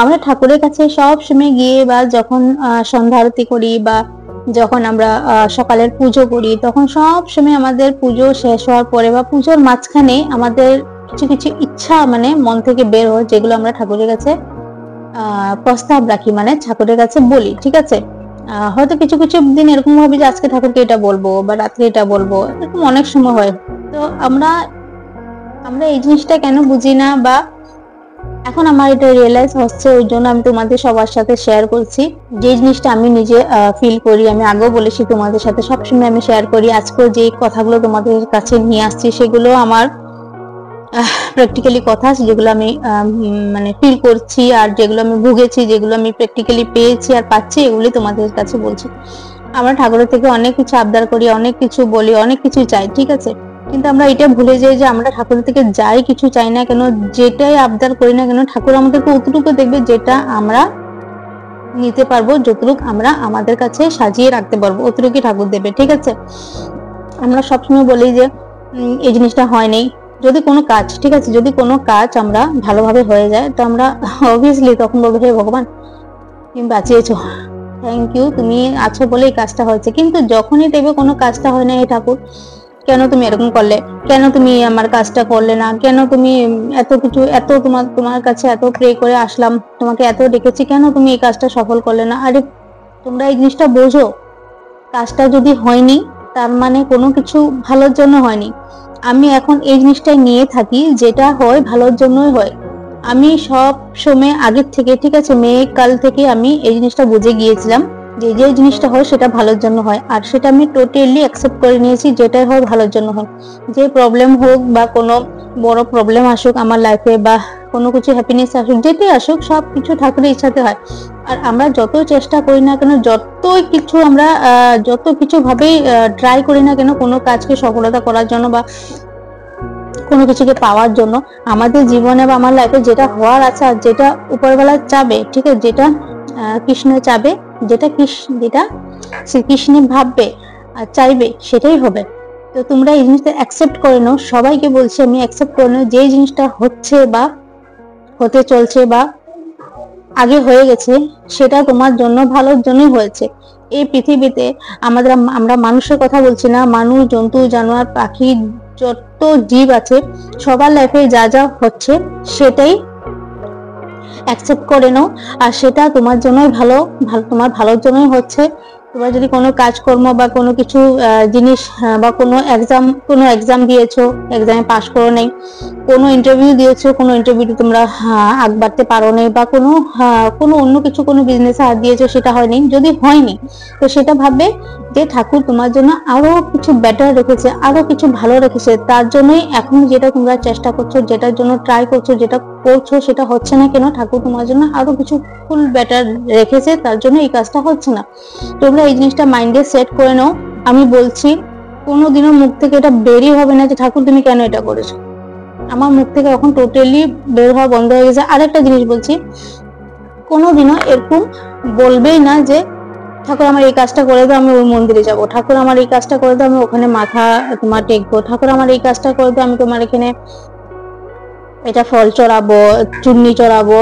আমরা ঠাকুরের কাছে সব সময় গিয়ে বা যখন সন্ধ্যা আরতি করি বা যখন আমরা সকালের পুজো করি, তখন সব সময় আমাদের পুজো শেষ হওয়ার পরে বা পুজোর মাঝখানে আমাদের কিছু কিছু ইচ্ছা মানে মন থেকে বের হয়, যেগুলো আমরা ঠাকুরের কাছে প্রস্তাব রাখি, মানে ঠাকুরের কাছে বলি। ঠিক আছে, হয়তো কিছু কিছু দিন এরকম হবে যে আজকে ঠাকুরকে এটা বলবো বা রাত্রে এটা বলবো, এরকম অনেক সময় হয়। তো আমরা এই জিনিসটা কেন বুঝি না, বা এখন আমার এটা রিয়েলাইজ হচ্ছে, ওই জন্য আমি তোমাদের সবার সাথে শেয়ার করছি। যে জিনিসটা আমি নিজে ফিল করি, আমি আগেও বলেছি তোমাদের সাথে সবসময় আমি শেয়ার করি। আজকেও যে কথাগুলো তোমাদের কাছে নিয়ে আসছি সেগুলো আমার প্র্যাকটিক্যালি কথা, যেগুলো আমি মানে ফিল করছি, আর যেগুলো আমি ভুগেছি, যেগুলো আমি প্র্যাকটিক্যালি পেয়েছি আর পাচ্ছি, এগুলি তোমাদের কাছে বলছি। আমরা ঠাকুরের থেকে অনেক কিছু আবদার করি, অনেক কিছু বলি, অনেক কিছু চাই, ঠিক আছে, কিন্তু আমরা এটা ভুলে যাই যে আমরা ঠাকুরের থেকে যাই কিছু চাই না কেন, যেটাই আবদার করি না কেন, ঠাকুর আমাদেরকে অতটুকু দেখবে যেটা আমরা নিতে পারবো, যতটুকু আমরা আমাদের কাছে সাজিয়ে রাখতে পারবো, অতটুকুই ঠাকুর দেবে। ঠিক আছে, আমরা সবসময় বলি যে এই জিনিসটা হয়নি, যদি কোনো কাজ, ঠিক আছে, যদি কোনো কাজ আমরা ভালোভাবে হয়ে যায়, তো আমরা অবভিয়াসলি তখন বলবো, হে ভগবান তুমি বাঁচিয়েছো, থ্যাংক ইউ, তুমি আছো বলে এই কাজটা হয়েছে। কিন্তু যখনই দেখবে কোনো কাজটা হয় না, এই ঠাকুর কেন তুমি এরকম করলে, কেন তুমি আমার কাজটা করলে না, কেন তুমি এত কিছু, এত তোমার কাছে এত প্রে করে আসলাম, তোমাকে এত ডেকেছি, কেন তুমি এই কাজটা সফল করলে না। আরে তোমরা এই জিনিসটা বোঝো, কাজটা যদি হয়নি তার মানে কোনো কিছু ভালোর জন্য হয়নি। আমি এখন এই জিনিসটাই নিয়ে থাকি, যেটা হয় ভালোর জন্যই হয়। আমি সব সময় আগের থেকে, ঠিক আছে, মেয়ে কাল থেকে আমি এই জিনিসটা বুঝে গিয়েছিলাম যে যে জিনিসটা হয় সেটা ভালোর জন্য হয়, আর সেটা আমি টোটালি অ্যাকসেপ্ট করে নিয়েছি, যেটাই হয় ভালোর জন্য হয়। যে প্রবলেম হোক বা কোনো বড় প্রবলেম আসুক আমার লাইফে, বা কোনো কিছু হ্যাপিনেস আসুক, যেটাই আসুক, সব কিছু ঠাকুরের ইচ্ছাতে হয়। আর আমরা যত চেষ্টা করি না কেন, যতই কিছু আমরা যত কিছু ভাবেই ট্রাই করি না কেন কোনো কাজকে সফলতা করার জন্য বা কোনো কিছুকে পাওয়ার জন্য, আমাদের জীবনে বা আমার লাইফে যেটা হওয়ার আছে আর যেটা উপরবেলা চাবে, ঠিক আছে, যেটা কৃষ্ণ চাবে, যেটা শ্রীকৃষ্ণ ভাববে আর চাইবে, সেটাই হবে। তো তোমরা এই জিনিসটা অ্যাকসেপ্ট করে নাও, সবাইকে বলছি আমি, অ্যাকসেপ্ট করে নাও, যে জিনিসটা হচ্ছে বা হতে চলছে বা আগে হয়ে গেছে, সেটা তোমার জন্য ভালোর জন্যই হয়েছে। এই পৃথিবীতে আমরা মানুষের কথা বলছি না, মানুষ, জন্তু, জানোয়ার, পাখি, যত জীব আছে, সবার লাইফে যা যা হচ্ছে সেটাই অ্যাকসেপ্ট করে নাও, আর সেটা তোমার জন্যই ভালো, তোমার ভালোর জন্যই হচ্ছে। তোমরা যদি কোনো কাজকর্ম বা কোনো কিছু জিনিস বা কোনো এক্সাম দিয়েছো, এক্সামে পাস করো নাই, কোনো ইন্টারভিউ দিয়েছো, কোনো ইন্টারভিউতে তোমরা আগ বাড়তে পারো নাই, বা কোনো অন্য কিছু, কোনো বিজনেসে হাত দিয়েছো, সেটা হয়নি, যদি হয়নি তো সেটা ভাববে যে ঠাকুর তোমার জন্য আরো কিছু বেটার রেখেছে, আরো কিছু ভালো রেখেছে, তার জন্যই এখন যেটা তোমরা চেষ্টা করছো, যেটার জন্য ট্রাই করছো, যেটা করছো সেটা হচ্ছে না কেন, ঠাকুর তোমার জন্য আরো কিছু ফুল বেটার রেখেছে, তার জন্য এই কাজটা হচ্ছে না। তোমরা এই জিনিসটা মাইন্ডে সেট করে নাও। আমি বলছি কোনোদিনও মুখ থেকে এটা বেরই হবে না যে ঠাকুর তুমি কেন এটা করেছো। আমার মুখ থেকে এখন টোটালি বের হওয়া বন্ধ হয়ে গেছে। আরেকটা জিনিস বলছি, কোনোদিনও এরকম বলবেই না যে ঠাকুর আমার এই কাজটা করে দাও, আমি ওই মন্দিরে যাব, ঠাকুর আমার এই কাজটা করে দাও, আমি ওখানে মাথা তোমার টেকবো, ঠাকুর আমার এই কাজটা করে দাও, আমি তোমার এখানে এটা ফল চড়াবো, চুন্নি চড়াবো,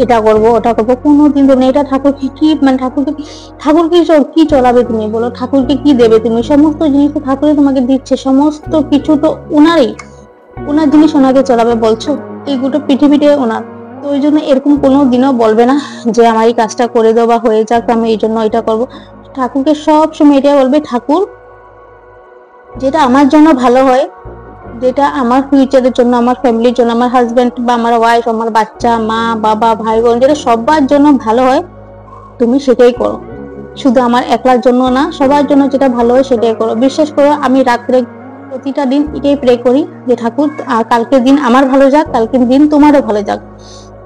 এটা করবো, ওটা করবো। কোনোদিন তো এটা ঠাকুরকে কি, মানে ঠাকুরকে কি চড়াবে তুমি বলো, ঠাকুরকে কি দেবে তুমি? সমস্ত জিনিস তো ঠাকুরে তোমাকে দিচ্ছে, সমস্ত কিছু তো ওনার জিনিস ওনাকে চড়াবে বলছো, এই গোটা পৃথিবীতে ওনার। তো ওই জন্য এরকম কোনো দিনও বলবে না যে আমার এই কাজটা করে দাও বা হয়ে যাক, আমি এই জন্য এটা করবো। ঠাকুরকে সব সময় এটা বলবে, ঠাকুর যেটা আমার জন্য ভালো হয়, যেটা আমার ফিউচারের জন্য, আমার ফ্যামিলির জন্য, আমার হাজবেন্ড বা আমার ওয়াইফ, আমার বাচ্চা, মা বাবা, ভাই বোন, যেটা সবার জন্য ভালো হয়, তুমি সেটাই করো। শুধু আমার একলার জন্য না, সবার জন্য যেটা ভালো হয় সেটাই করো। বিশ্বাস করো, আমি রাত্রে প্রতিটা দিন এটাই প্রে করি যে ঠাকুর কালকের দিন আমার ভালো যাক, কালকের দিন তোমারও ভালো যাক।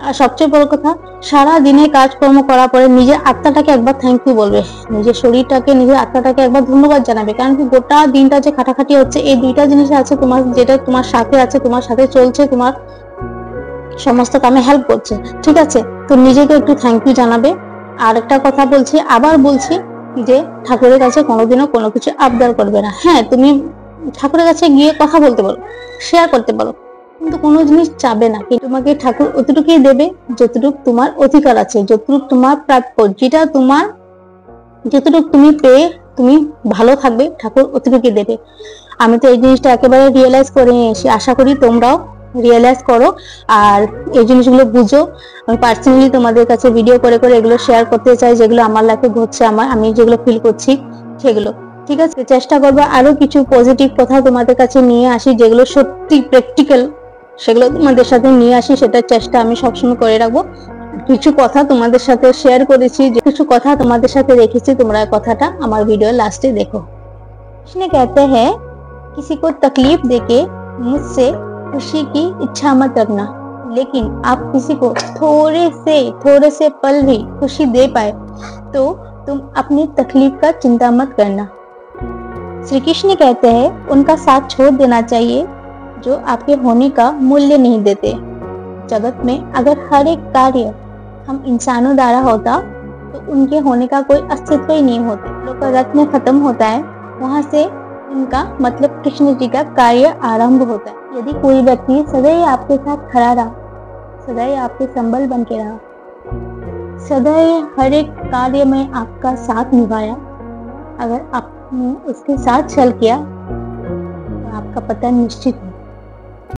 আর সবচেয়ে বড় কথা, সারা দিনে কাজকর্ম করার পরে নিজের আত্মাটাকে একবার থ্যাংক ইউ বলবে, নিজের শরীরটাকে, নিজের আত্মাটাকে একবার ধন্যবাদ জানাবে। কারণ কি, গোটা দিনটা যে খাটাখাটি হচ্ছে, এই দুইটা জিনিস আছে তোমার, যেটা তোমার সাথে আছে, তোমার সাথে চলছে, তোমার সমস্ত কামে হেল্প করছে, ঠিক আছে, তো নিজেকে একটু থ্যাংক ইউ জানাবে। আর একটা কথা বলছি, আবার বলছি, যে ঠাকুরের কাছে কোনোদিনও কোনো কিছু আবদার করবে না। হ্যাঁ, তুমি ঠাকুরের কাছে গিয়ে কথা বলতে পারো, শেয়ার করতে পারো, কিন্তু কোনো জিনিস চাবে না, কিন্তু তোমাকে ঠাকুর অতটুকুই দেবে যতটুকু তোমার অধিকার আছে, যতটুকু তোমার প্রাপ্য, যেটা তোমার, যতটুকু তুমি পেয়ে তুমি ভালো থাকবে ঠাকুর অতটুকুই দেবে। আমি তো এই জিনিসটা একেবারে রিয়েলাইজ করে নিয়েছি, আশা করি তোমরাও রিয়েলাইজ করো আর এই জিনিসগুলো বুঝো। আমি পার্সোনালি তোমাদের কাছে ভিডিও করে করে এগুলো শেয়ার করতে চাই, যেগুলো আমার লাইফে ঘটছে, আমি যেগুলো ফিল করছি সেগুলো। ঠিক আছে, চেষ্টা করবো আরো কিছু পজিটিভ কথা তোমাদের কাছে নিয়ে আসি, যেগুলো সত্যি প্র্যাকটিক্যাল, সেগুলো তোমাদের সাথে নিয়ে আসি, সেটার চেষ্টা আমি সবসময় করে রাখবো। কিছু কথা তোমাদের সাথে শেয়ার করেছি, যে কিছু কথা তোমাদের সাথে রেখেছি, তোমরা কথাটা আমার ভিডিও लास्ट देखो। कृष्ण कहते हैं किसी को तकलीफ देके मुझसे खुशी की इच्छा मत रखना, लेकिन आप किसी को थोड़े से पल भी खुशी दे पाए तो तुम अपनी तकलीफ का चिंता मत करना। श्री कृष्ण कहते हैं उनका साथ छोड़ देना चाहिए जो आपके होने का मूल्य नहीं देते। जगत में अगर हर एक कार्य हम इंसानों द्वारा होता तो उनके होने का कोई अस्तित्व ही नहीं होता। लोग का रत्न खत्म होता है, वहां से उनका मतलब कृष्ण जी का कार्य आरंभ होता है। यदि कोई व्यक्ति सदैव आपके साथ खड़ा रहा, सदैव आपके संबल बन के रहा, सदैव हर एक कार्य में आपका साथ निभाया, अगर आपने उसके साथ चल किया तो आपका पतन निश्चित है।